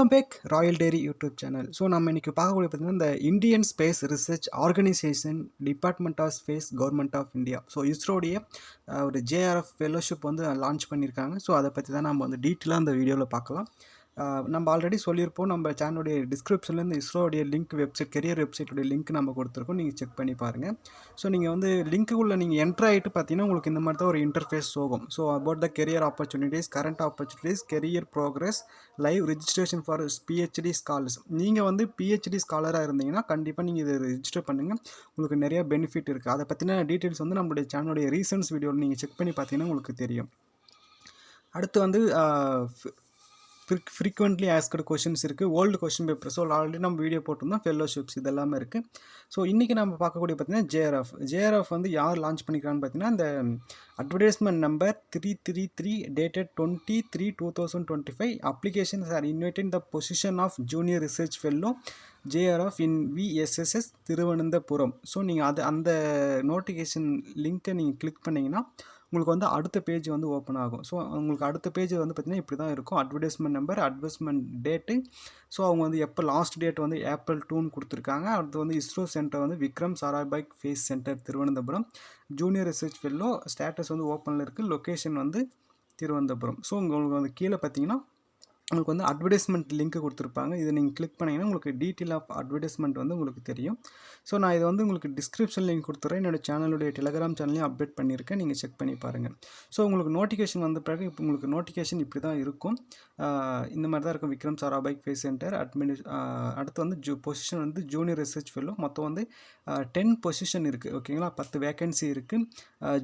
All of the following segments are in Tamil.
Welcome back Royal Dairy YouTube channel. So நம்ம இன்றைக்கி பார்க்கக்கூடிய பார்த்தீங்கன்னா இந்த Indian Space Research Organisation Department of Space Government of India. So இஸ்ரோடைய ஒரு ஜேஆர்எஃப் ஃபெலோஷிப் வந்து லான்ச் பண்ணியிருக்காங்க. ஸோ அதை பற்றி தான் நம்ம வந்து டீட்டெயிலாக அந்த வீடியோவில் பார்க்கலாம். நம்ம ஆல்ரெடி சொல்லியிருப்போம், நம்ம சேனலுடைய டிஸ்கிரிப்ஷன்லேருந்து இஸ்ரோடைய லிங்க் வெப்சைட் கெரியர் வெப்சைட்டுடைய லிங்க் நம்ம கொடுத்துருக்கோம், நீங்கள் செக் பண்ணி பாருங்கள். ஸோ நீங்கள் வந்து லிங்க்குள்ளே நீங்கள் என்ட்ரு ஆகிட்டு பார்த்தீங்கன்னா உங்களுக்கு இந்த மாதிரி தான் ஒரு இன்டர்ஃபேஸ் போகும். So about the career opportunities, current opportunities, career progress, live registration for PhD scholars. நீங்கள் வந்து பிஹெச்டி ஸ்காலராக இருந்தீங்கன்னா கண்டிப்பாக நீங்கள் இதை ரிஜிஸ்டர் பண்ணுங்கள், உங்களுக்கு நிறைய பெனிஃபிட் இருக்குது. அதை பற்றின டீட்டெயில்ஸ் வந்து நம்மளுடைய சேனலுடைய ரீசன்ஸ் வீடியோவில் நீங்கள் செக் பண்ணி பார்த்தீங்கன்னா உங்களுக்கு தெரியும். அடுத்து வந்து ஃப்ரீக்வெண்ட்லி ஆஸ்கடு கொஷின்ஸ் இருக்குது, old question paper. So already நம்ம வீடியோ போட்டிருந்தோம், ஃபெல்லோஷிப்ஸ் இதெல்லாமே இருக்குது. ஸோ இன்றைக்கி நம்ம பார்க்கக்கூடிய பார்த்தீங்கன்னா ஜேஆர்எஃப் வந்து யார் லான்ச் பண்ணிக்கிறான்னு பார்த்தீங்கன்னா இந்த advertisement number 333 dated 20/3/2025 applications are invited the position of junior research fellow JRF in VSSC Thiruvananthapuram. So நீங்கள் அந்த நோட்டிஃபிகேஷன் லிங்க்கை நீங்கள் கிளிக் பண்ணிங்கன்னா உங்களுக்கு வந்து அடுத்த பேஜ் வந்து ஓப்பன் ஆகும். ஸோ உங்களுக்கு அடுத்த பேஜ் வந்து பார்த்திங்கன்னா இப்படி தான் இருக்கும். Advertisement number, advertisement date. So அவங்க வந்து எப்போ லாஸ்ட் டேட் வந்து April 2 கொடுத்துருக்காங்க. அடுத்து வந்து இஸ்ரோ சென்டர் வந்து Vikram Sarabhai space centre Thiruvananthapuram, junior research fellow, status வந்து ஓப்பனில் இருக்குது, லொக்கேஷன் வந்து திருவனந்தபுரம். ஸோ உங்களுக்கு வந்து கீழே பார்த்தீங்கன்னா உங்களுக்கு வந்து அட்வர்டைஸ்மெண்ட் லிங்க் கொடுத்துருப்பாங்க. இதை நீங்கள் கிளிக் பண்ணிங்கன்னா உங்களுக்கு டீட்டெயில் ஆஃப் அட்வர்டைஸ்மெண்ட் வந்து உங்களுக்கு தெரியும். ஸோ நான் இதை வந்து உங்களுக்கு டிஸ்கிரிப்ஷன் லிங்க் கொடுத்துறேன், என்னோடய சேனலுடைய டெலிகிராம் சேனலையும் அப்டேட் பண்ணியிருக்கேன், நீங்கள் செக் பண்ணி பாருங்கள். ஸோ உங்களுக்கு நோட்டிஃபிகேஷன் வந்த பிறகு இப்போ உங்களுக்கு நோட்டிஃபிகேஷன் இப்படி தான் இருக்கும், இந்த மாதிரி தான் இருக்கும். விக்ரம் சாராபாய் ஸ்பேஸ் சென்டர் அடுத்து வந்து பொசிஷன் வந்து ஜூனியர் ரிசர்ச் ஃபெல்லோ. மொத்தம் வந்து 10 பொசிஷன் இருக்குது, ஓகேங்களா. 10 வேகன்சி இருக்குது.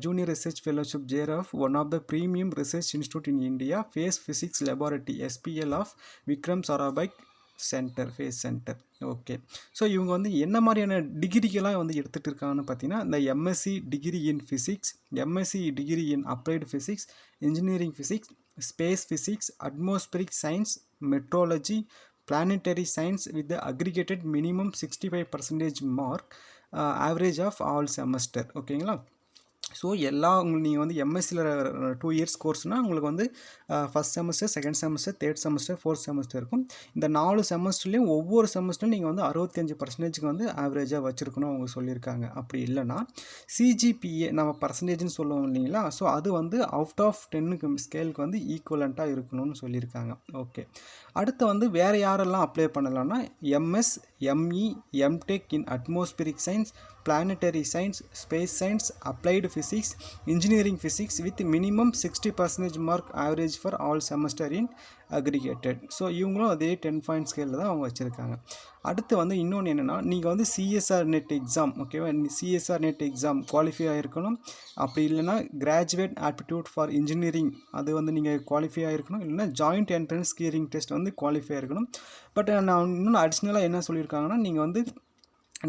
Junior research fellowship JRF, one of the premium research institute in India, space physics laboratory SPL of Vikram Sarabhai centre, space centre. Okay. So இவங்க வந்து என்ன மாதிரியான டிகிரிக்கெல்லாம் வந்து எடுத்துகிட்டு இருக்காங்கன்னு பார்த்தீங்கன்னா இந்த MSc degree in physics, MSc degree in applied physics, engineering physics, space physics, atmospheric science, meteorology, planetary science with aggregated minimum 65% mark, average of all semester, ஓகேங்களா. ஸோ நீங்கள் வந்து எம்எஸ்சியில் 2 இயர்ஸ் கோர்ஸ்னால் உங்களுக்கு வந்து first semester, second semester, third semester, fourth semester இருக்கும். இந்த 4 செமஸ்டர்லேயும் ஒவ்வொரு செமஸ்டரும் நீங்கள் வந்து 65% வந்து ஆவரேஜாக வச்சுருக்கணும் அவங்க சொல்லியிருக்காங்க. அப்படி இல்லைனா சிஜிபிஏ நம்ம பர்சன்டேஜ்னு சொல்லுவோம் இல்லைங்களா, ஸோ அது வந்து அவுட் ஆஃப் 10 ஸ்கேலுக்கு வந்து ஈக்குவலண்ட்டாக இருக்கணும்னு சொல்லியிருக்காங்க. ஓகே. அடுத்து வந்து வேறு யாரெல்லாம் அப்ளை பண்ணலாம்னா MS, ME, MTech in atmospheric science, planetary science, space science, applied physics, engineering physics with minimum 60% mark average for all semester in aggregated. So இவங்களும் அதே 10 பாயிண்ட் ஸ்கேலில் தான் அவங்க வச்சுருக்காங்க. அடுத்து வந்து இன்னொன்று என்னென்னா நீங்கள் வந்து சிஎஸ்ஆர் நெட் எக்ஸாம், ஓகேவா, சிஎஸ்ஆர் நெட் எக்ஸாம் குவாலிஃபை ஆகிருக்கணும். அப்படி இல்லைனா கிராஜுவேட் ஆப்டிடியூட் ஃபார் இன்ஜினியரிங் அது வந்து நீங்கள் குவாலிஃபை ஆகிருக்கணும். இல்லைனா ஜாயிண்ட் என்ட்ரன்ஸ் கிளியரிங் டெஸ்ட் வந்து குவாலிஃபை ஆகிருக்கணும். பட் நான் இன்னும் அடிஷ்னலாக என்ன சொல்லியிருக்காங்கன்னா நீங்கள் வந்து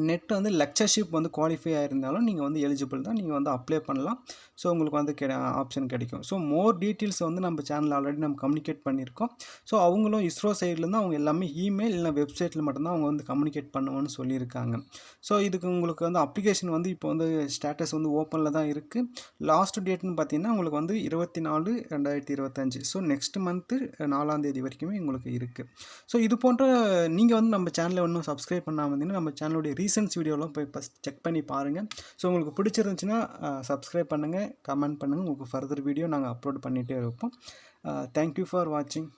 நெட் வந்து லெக்சர்ஷிப் வந்து குவாலிஃபை ஆகிருந்தாலும் நீங்கள் வந்து எலிஜிபிள் தான், நீங்கள் வந்து அப்ளை பண்ணலாம். ஸோ உங்களுக்கு வந்து ஆப்ஷன் கிடைக்கும். ஸோ மோர் டீட்டெயில்ஸ் வந்து நம்ம சேனல் ஆல்ரெடி நம்ம கம்யூனிகேட் பண்ணியிருக்கோம். ஸோ அவங்களும் இஸ்ரோ சைட்லேருந்து அவங்க எல்லாமே இமெயில் இல்லை வெப்சைட்டில் மட்டும்தான் அவங்க வந்து கம்யூனிகேட் பண்ணுவோன்னு சொல்லியிருக்காங்க. ஸோ இதுக்கு உங்களுக்கு வந்து அப்ளிகேஷன் வந்து இப்போ வந்து ஸ்டேட்டஸ் வந்து ஓப்பனில் தான் இருக்குது. லாஸ்ட் டேட்னு பார்த்தீங்கன்னா உங்களுக்கு வந்து 24/2025. ஸோ நெக்ஸ்ட் மந்த்து 4ஆம் தேதி வரைக்குமே உங்களுக்கு இருக்குது. ஸோ இது போன்ற நீங்கள் வந்து நம்ம சேனலை இன்னும் சப்ஸ்கிரைப் பண்ணாமல் இருந்தீங்கன்னா நம்ம சேனலுடைய ரீசன்ஸ் வீடியோலாம் போய் ஃபஸ்ட் செக் பண்ணி பாருங்கள். ஸோ உங்களுக்கு பிடிச்சிருந்துச்சுன்னா சப்ஸ்கிரைப் பண்ணுங்கள், கமெண்ட் பண்ணுங்கள். உங்களுக்கு ஃபர்தர் வீடியோ நாங்கள் அப்லோட் பண்ணிகிட்டே இருப்போம். தேங்க்யூ ஃபார் வாட்சிங்.